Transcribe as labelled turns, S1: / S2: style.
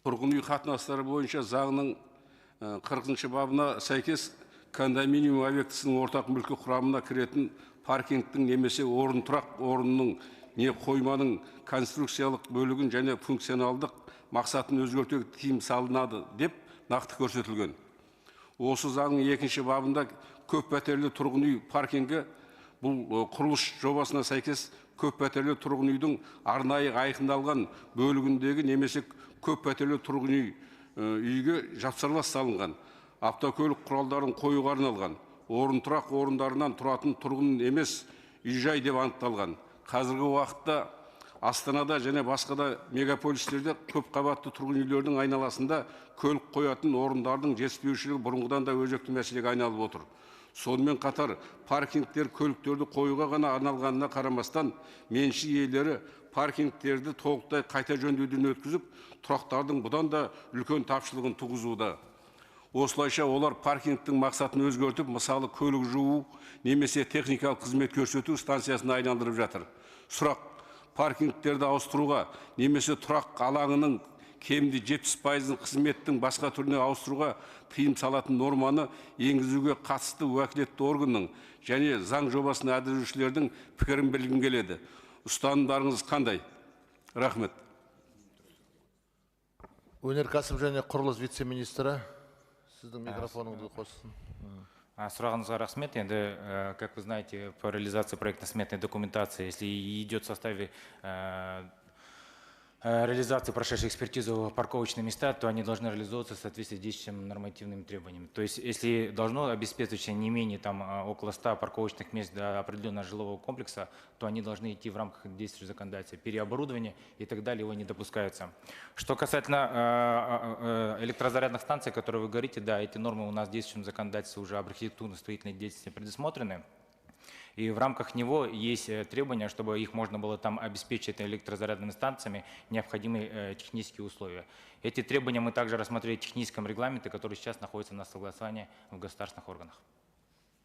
S1: тұрғын үй қатынастары бойынша заңның 40-шы бабына сәйкес кондоминиум объектісінің ортақ мүлкі құрамына кіретін паркингтің немесе тұрақ орынның не қойманың конструкциялық бөлігін және функционалдық мақсатын өзгертуге тыйым салынады деп нақты көрсетілген. Осы заңның 2-ші бабында көп пәтерлі тұрғын үй паркингі бұл құрылыс жобасына сәйкес көп пәтерлі тұрғын үйдің арнайы айқындалған бөлігіндегі немесе көп пәтерлі тұрғын үйге жапсарлас салынған автокөлік құралдарын қоюға арналған тұрақ орындарынан тұратын тұрғын емес үй-жай деп анықталған. Қазіргі уақытта Астанада және басқа да мегаполистерде көп қабатты тұрғын үйлердің айналасында көлік қоятын орындардың жетіспеушілігі бұрынғыдан да өзекті мәселеге айналып отыр. Сонымен қатар паркингтер көліктерді қоюға ғана арналғанына қарамастан меншік иелері паркингтерді толықтай қайта жөндеуден өткізіп, тұрақтардың бұдан да үлкен тапшылығын туғызуда. Осылайша олар паркингтің мақсатын өзгертіп, мысалы көлік жуу немесе техникалық қызмет көрсету станциясына айналдырып жатыр. Сұрақ: паркингтерді ауыстыруға немесе тұрақ алаңының кемінде 70% қызметтің басқа түріне ауыстыруға тыйым салатын норманы енгізуге қатысты уәкілетті органның және заң жобасын әзірлеушілердің пікірін білгім келеді. Ұстанымдарыңыз қандай? Рахмет.
S2: Өнеркәсіп және құрылыс вице-министрі, сіздің микрофоныңызды қоссын.
S3: Сұрағыңызға рахмет. Енді, как вы знаете, по реализации проектно-сметной документации, если идет в составе реализации прошедшей экспертизу парковочные места, то они должны реализовываться в соответствии с действующими нормативными требованиями. То есть, если должно обеспечиваться не менее около 100 парковочных мест для определенного жилого комплекса, то они должны идти в рамках действующего законодательства. Переоборудование и так далее его не допускается. Что касательно электрозарядных станций, о которых вы говорите, да, эти нормы у нас в действующем законодательстве уже об архитектурно-строительной деятельности предусмотрены. И в рамках него есть требования, чтобы их можно было там обеспечить электрозарядными станциями необходимые технические условия. Эти требования мы также рассмотрели в техническом регламенте, который сейчас находится на согласовании в государственных органах.